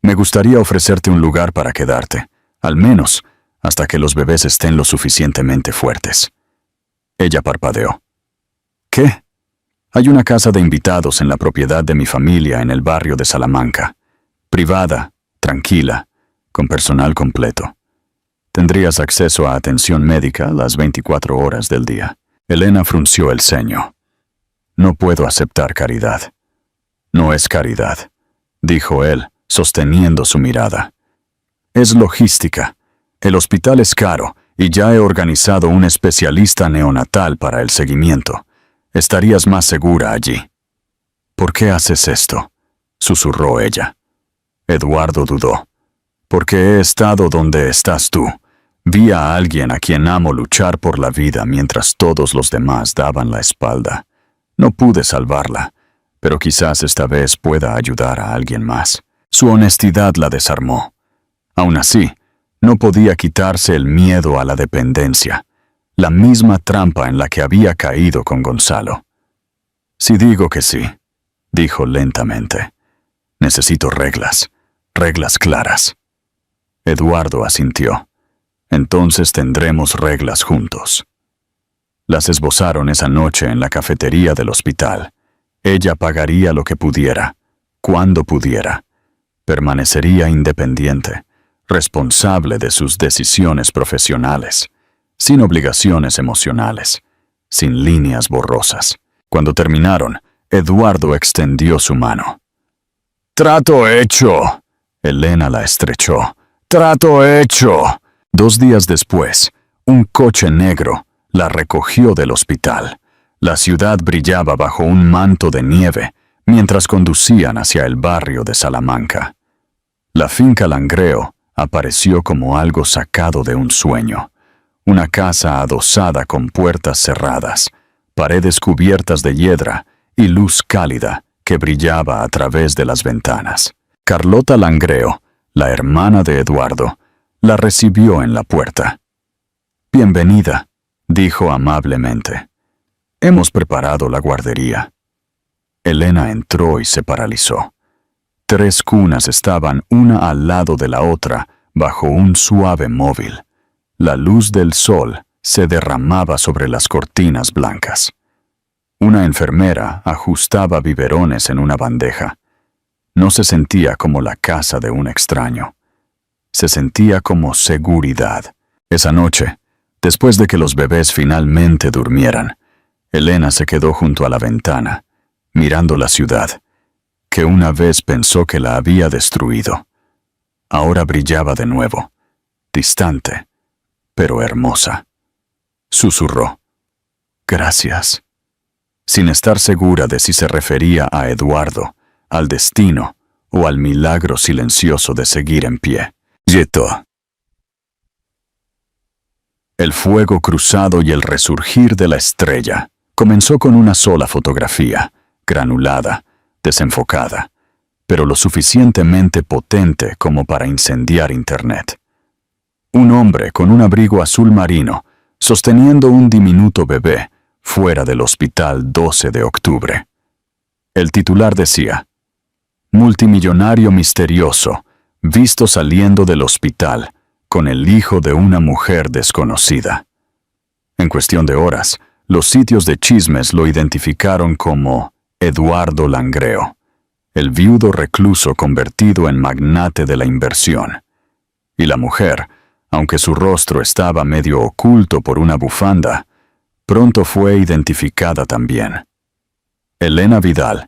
«Me gustaría ofrecerte un lugar para quedarte, al menos hasta que los bebés estén lo suficientemente fuertes». Ella parpadeó. «¿Qué?» «Hay una casa de invitados en la propiedad de mi familia en el barrio de Salamanca. Privada, tranquila, con personal completo. Tendrías acceso a atención médica las 24 horas del día». Elena frunció el ceño. «No puedo aceptar caridad». «No es caridad», dijo él, sosteniendo su mirada. «Es logística. El hospital es caro y ya he organizado un especialista neonatal para el seguimiento. Estarías más segura allí». «¿Por qué haces esto?», susurró ella. Eduardo dudó. «Porque he estado donde estás tú. Vi a alguien a quien amo luchar por la vida mientras todos los demás daban la espalda. No pude salvarla, pero quizás esta vez pueda ayudar a alguien más». Su honestidad la desarmó. Aún así, no podía quitarse el miedo a la dependencia, la misma trampa en la que había caído con Gonzalo. «Si digo que sí», dijo lentamente, «necesito reglas, reglas claras». Eduardo asintió. «Entonces tendremos reglas juntos». Las esbozaron esa noche en la cafetería del hospital. Ella pagaría lo que pudiera, cuando pudiera. Permanecería independiente, responsable de sus decisiones profesionales, sin obligaciones emocionales, sin líneas borrosas. Cuando terminaron, Eduardo extendió su mano. «Trato hecho». Elena la estrechó. «Trato hecho». 2 días después, un coche negro la recogió del hospital. La ciudad brillaba bajo un manto de nieve mientras conducían hacia el barrio de Salamanca. La finca Langreo apareció como algo sacado de un sueño. Una casa adosada con puertas cerradas, paredes cubiertas de hiedra y luz cálida que brillaba a través de las ventanas. Carlota Langreo, la hermana de Eduardo, la recibió en la puerta. «Bienvenida», dijo amablemente. «Hemos preparado la guardería». Elena entró y se paralizó. 3 cunas estaban una al lado de la otra bajo un suave móvil. La luz del sol se derramaba sobre las cortinas blancas. Una enfermera ajustaba biberones en una bandeja. No se sentía como la casa de un extraño. Se sentía como seguridad. Esa noche, después de que los bebés finalmente durmieran, Elena se quedó junto a la ventana, mirando la ciudad, que una vez pensó que la había destruido. Ahora brillaba de nuevo, distante, pero hermosa. Susurró: «Gracias», sin estar segura de si se refería a Eduardo, al destino o al milagro silencioso de seguir en pie. Yeto. El fuego cruzado y el resurgir de la estrella comenzó con una sola fotografía, granulada, desenfocada, pero lo suficientemente potente como para incendiar Internet. Un hombre con un abrigo azul marino, sosteniendo un diminuto bebé, fuera del hospital 12 de octubre. El titular decía: «Multimillonario misterioso, visto saliendo del hospital, con el hijo de una mujer desconocida». En cuestión de horas, los sitios de chismes lo identificaron como Eduardo Langreo, el viudo recluso convertido en magnate de la inversión. Y la mujer, aunque su rostro estaba medio oculto por una bufanda, pronto fue identificada también. Elena Vidal,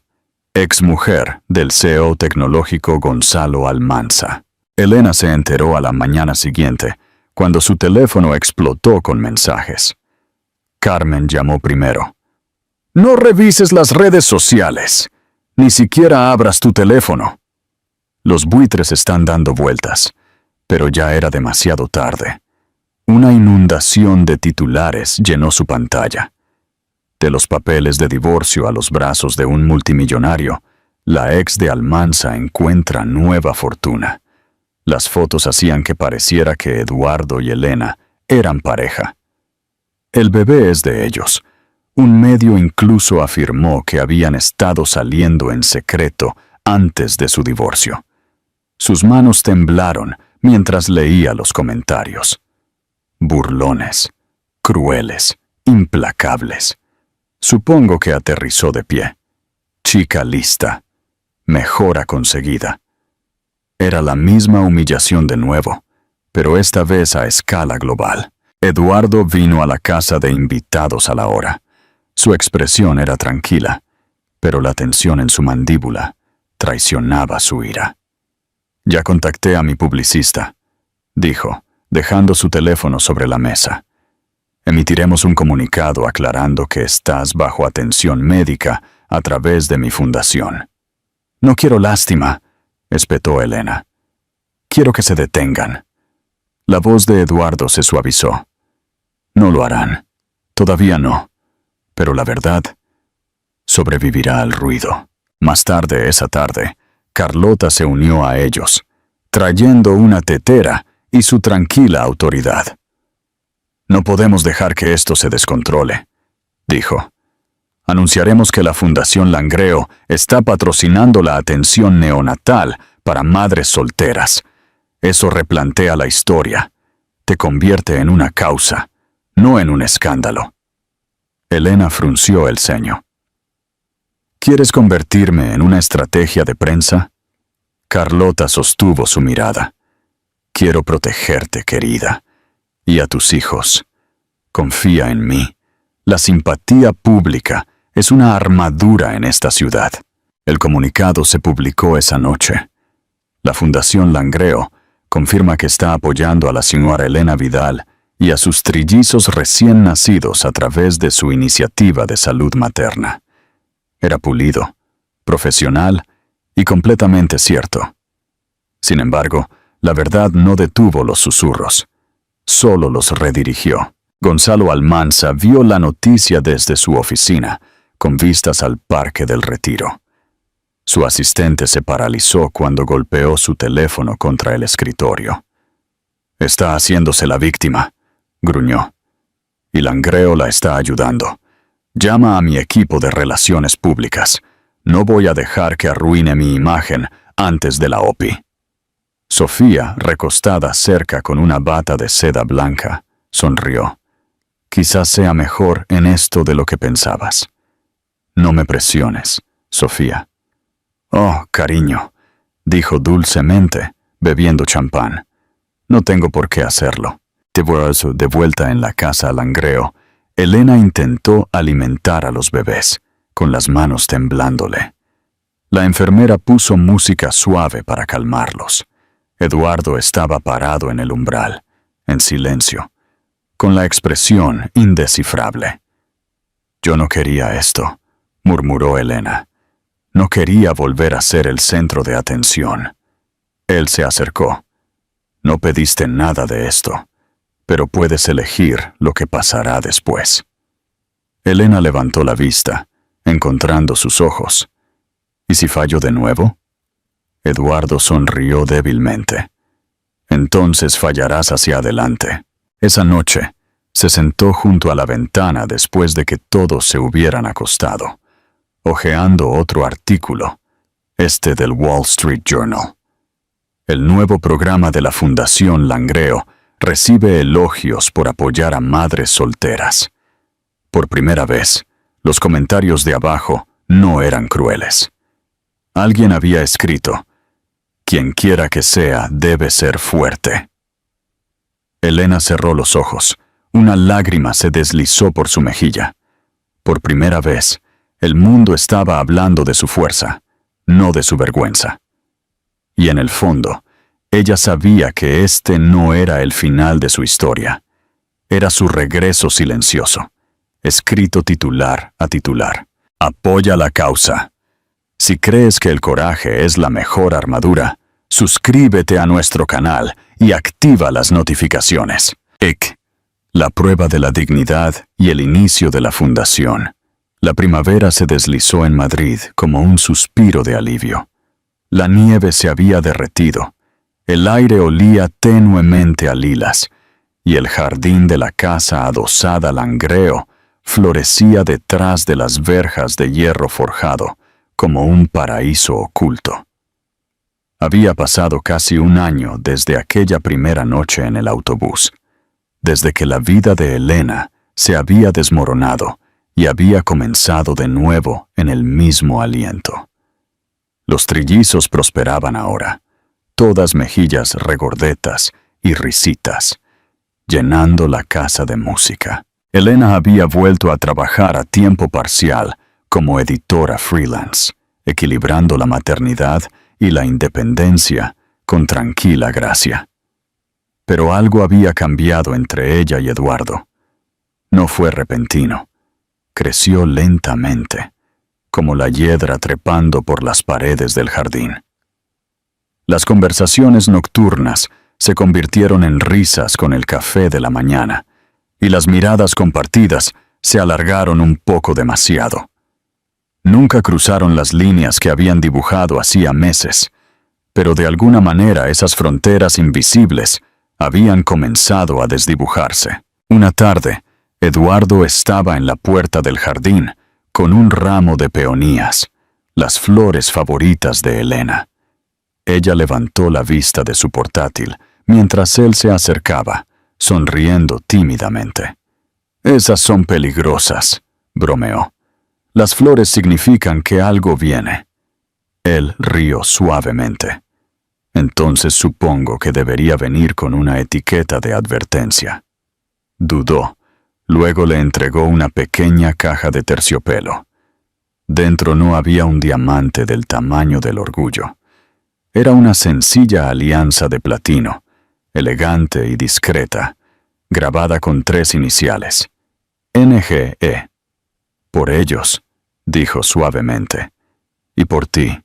exmujer del CEO tecnológico Gonzalo Almanza. Elena se enteró a la mañana siguiente, cuando su teléfono explotó con mensajes. Carmen llamó primero. «No revises las redes sociales. Ni siquiera abras tu teléfono. Los buitres están dando vueltas», pero ya era demasiado tarde. Una inundación de titulares llenó su pantalla. De los papeles de divorcio a los brazos de un multimillonario, la ex de Almanza encuentra nueva fortuna. Las fotos hacían que pareciera que Eduardo y Elena eran pareja. El bebé es de ellos. Un medio incluso afirmó que habían estado saliendo en secreto antes de su divorcio. Sus manos temblaron mientras leía los comentarios. Burlones, crueles, implacables. Supongo que aterrizó de pie. Chica lista. Mejora conseguida. Era la misma humillación de nuevo, pero esta vez a escala global. Eduardo vino a la casa de invitados a la hora. Su expresión era tranquila, pero la tensión en su mandíbula traicionaba su ira. «Ya contacté a mi publicista», dijo, dejando su teléfono sobre la mesa. «Emitiremos un comunicado aclarando que estás bajo atención médica a través de mi fundación». «No quiero lástima», espetó Elena. «Quiero que se detengan». La voz de Eduardo se suavizó. «No lo harán. Todavía no. Pero la verdad sobrevivirá al ruido». Más tarde esa tarde, Carlota se unió a ellos, trayendo una tetera y su tranquila autoridad. «No podemos dejar que esto se descontrole», dijo. «Anunciaremos que la Fundación Langreo está patrocinando la atención neonatal para madres solteras. Eso replantea la historia. Te convierte en una causa, no en un escándalo». Elena frunció el ceño. «¿Quieres convertirme en una estrategia de prensa?» Carlota sostuvo su mirada. «Quiero protegerte, querida, y a tus hijos. Confía en mí. La simpatía pública es una armadura en esta ciudad». El comunicado se publicó esa noche. La Fundación Langreo confirma que está apoyando a la señora Elena Vidal y a sus trillizos recién nacidos a través de su iniciativa de salud materna. Era pulido, profesional y completamente cierto. Sin embargo, la verdad no detuvo los susurros, solo los redirigió. Gonzalo Almanza vio la noticia desde su oficina, con vistas al Parque del Retiro. Su asistente se paralizó cuando golpeó su teléfono contra el escritorio. «Está haciéndose la víctima», gruñó. «Y Langreo la está ayudando. Llama a mi equipo de relaciones públicas. No voy a dejar que arruine mi imagen antes de la OPI». Sofía, recostada cerca con una bata de seda blanca, sonrió. «Quizás sea mejor en esto de lo que pensabas». No me presiones, Sofía. Oh, cariño, dijo dulcemente, bebiendo champán. No tengo por qué hacerlo. De vuelta en la casa Langreo, Elena intentó alimentar a los bebés, con las manos temblándole. La enfermera puso música suave para calmarlos. Eduardo estaba parado en el umbral, en silencio, con la expresión indescifrable. «Yo no quería esto», murmuró Elena. «No quería volver a ser el centro de atención». Él se acercó. «No pediste nada de esto, pero puedes elegir lo que pasará después». Elena levantó la vista, encontrando sus ojos. «¿Y si fallo de nuevo?» Eduardo sonrió débilmente. «Entonces fallarás hacia adelante». Esa noche, se sentó junto a la ventana después de que todos se hubieran acostado, hojeando otro artículo, este del Wall Street Journal. El nuevo programa de la Fundación Langreo recibe elogios por apoyar a madres solteras. Por primera vez, los comentarios de abajo no eran crueles. Alguien había escrito: «Quien quiera que sea debe ser fuerte». Elena cerró los ojos. Una lágrima se deslizó por su mejilla. Por primera vez, el mundo estaba hablando de su fuerza, no de su vergüenza. Y en el fondo, ella sabía que este no era el final de su historia. Era su regreso silencioso, escrito titular a titular. Apoya la causa. Si crees que el coraje es la mejor armadura, suscríbete a nuestro canal y activa las notificaciones. La prueba de la dignidad y el inicio de la fundación. La primavera se deslizó en Madrid como un suspiro de alivio. La nieve se había derretido. El aire olía tenuemente a lilas, y el jardín de la casa adosada Langreo florecía detrás de las verjas de hierro forjado, como un paraíso oculto. Había pasado casi un año desde aquella primera noche en el autobús, desde que la vida de Elena se había desmoronado y había comenzado de nuevo en el mismo aliento. Los trillizos prosperaban ahora, todas mejillas regordetas y risitas, llenando la casa de música. Elena había vuelto a trabajar a tiempo parcial como editora freelance, equilibrando la maternidad y la independencia con tranquila gracia. Pero algo había cambiado entre ella y Eduardo. No fue repentino. Creció lentamente, como la hiedra trepando por las paredes del jardín. Las conversaciones nocturnas se convirtieron en risas con el café de la mañana, y las miradas compartidas se alargaron un poco demasiado. Nunca cruzaron las líneas que habían dibujado hacía meses, pero de alguna manera esas fronteras invisibles habían comenzado a desdibujarse. Una tarde, Eduardo estaba en la puerta del jardín con un ramo de peonías, las flores favoritas de Elena. Ella levantó la vista de su portátil mientras él se acercaba, sonriendo tímidamente. «Esas son peligrosas», bromeó. «Las flores significan que algo viene». Él rió suavemente. «Entonces supongo que debería venir con una etiqueta de advertencia». Dudó. Luego le entregó una pequeña caja de terciopelo. Dentro no había un diamante del tamaño del orgullo. Era una sencilla alianza de platino, elegante y discreta, grabada con 3 iniciales: NGE. «Por ellos», dijo suavemente, «y por ti,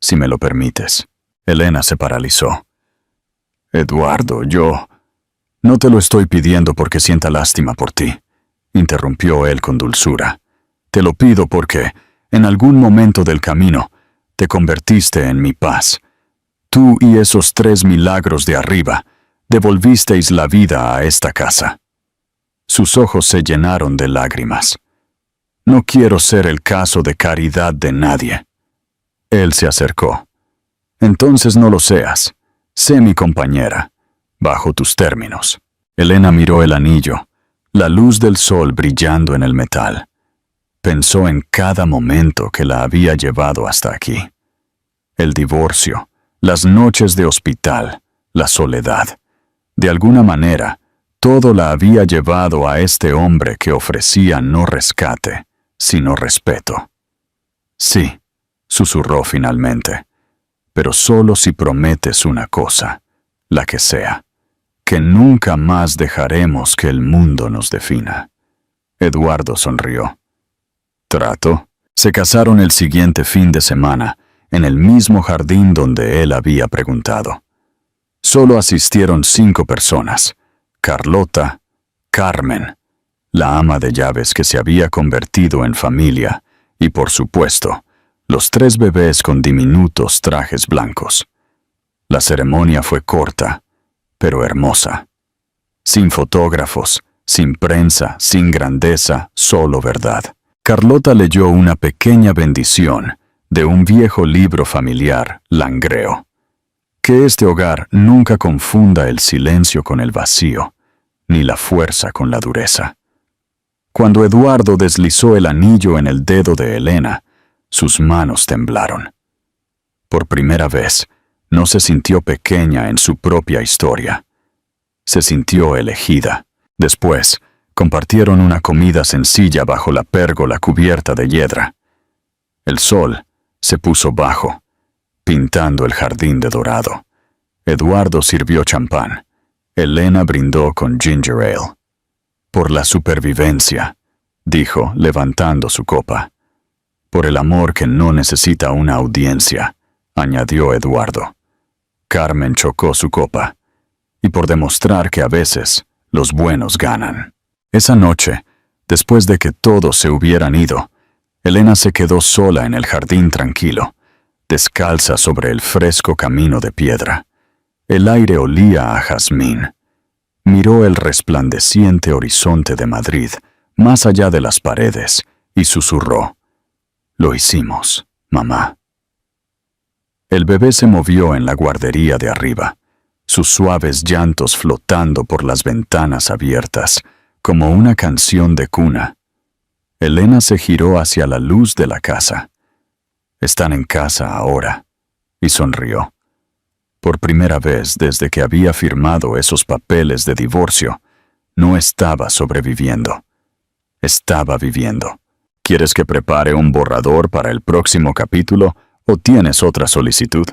si me lo permites». Elena se paralizó. «Eduardo, yo...» «No te lo estoy pidiendo porque sienta lástima por ti», interrumpió él con dulzura. «Te lo pido porque, en algún momento del camino, te convertiste en mi paz. Tú y esos 3 milagros de arriba devolvisteis la vida a esta casa». Sus ojos se llenaron de lágrimas. «No quiero ser el caso de caridad de nadie». Él se acercó. «Entonces no lo seas. Sé mi compañera, bajo tus términos». Elena miró el anillo, la luz del sol brillando en el metal. Pensó en cada momento que la había llevado hasta aquí. El divorcio, las noches de hospital, la soledad. De alguna manera, todo la había llevado a este hombre que ofrecía no rescate, sino respeto. Sí, susurró finalmente, pero solo si prometes una cosa, la que sea, que nunca más dejaremos que el mundo nos defina. Eduardo sonrió. ¿Trato? Se casaron el siguiente fin de semana, en el mismo jardín donde él había preguntado. Solo asistieron 5 personas: Carlota, Carmen, la ama de llaves que se había convertido en familia, y por supuesto, los 3 bebés con diminutos trajes blancos. La ceremonia fue corta, pero hermosa. Sin fotógrafos, sin prensa, sin grandeza, solo verdad. Carlota leyó una pequeña bendición de un viejo libro familiar, Langreo. Que este hogar nunca confunda el silencio con el vacío, ni la fuerza con la dureza. Cuando Eduardo deslizó el anillo en el dedo de Elena, sus manos temblaron. Por primera vez, no se sintió pequeña en su propia historia. Se sintió elegida. Después, compartieron una comida sencilla bajo la pérgola cubierta de hiedra. El sol se puso bajo, pintando el jardín de dorado. Eduardo sirvió champán. Elena brindó con ginger ale. Por la supervivencia, dijo, levantando su copa. Por el amor que no necesita una audiencia, añadió Eduardo. Carmen chocó su copa. Y por demostrar que a veces los buenos ganan. Esa noche, después de que todos se hubieran ido, Elena se quedó sola en el jardín tranquilo, descalza sobre el fresco camino de piedra. El aire olía a jazmín. Miró el resplandeciente horizonte de Madrid, más allá de las paredes, y susurró: «Lo hicimos, mamá». El bebé se movió en la guardería de arriba, sus suaves llantos flotando por las ventanas abiertas, como una canción de cuna. Elena se giró hacia la luz de la casa. «Están en casa ahora», y sonrió. Por primera vez desde que había firmado esos papeles de divorcio, no estaba sobreviviendo. Estaba viviendo. ¿Quieres que prepare un borrador para el próximo capítulo o tienes otra solicitud?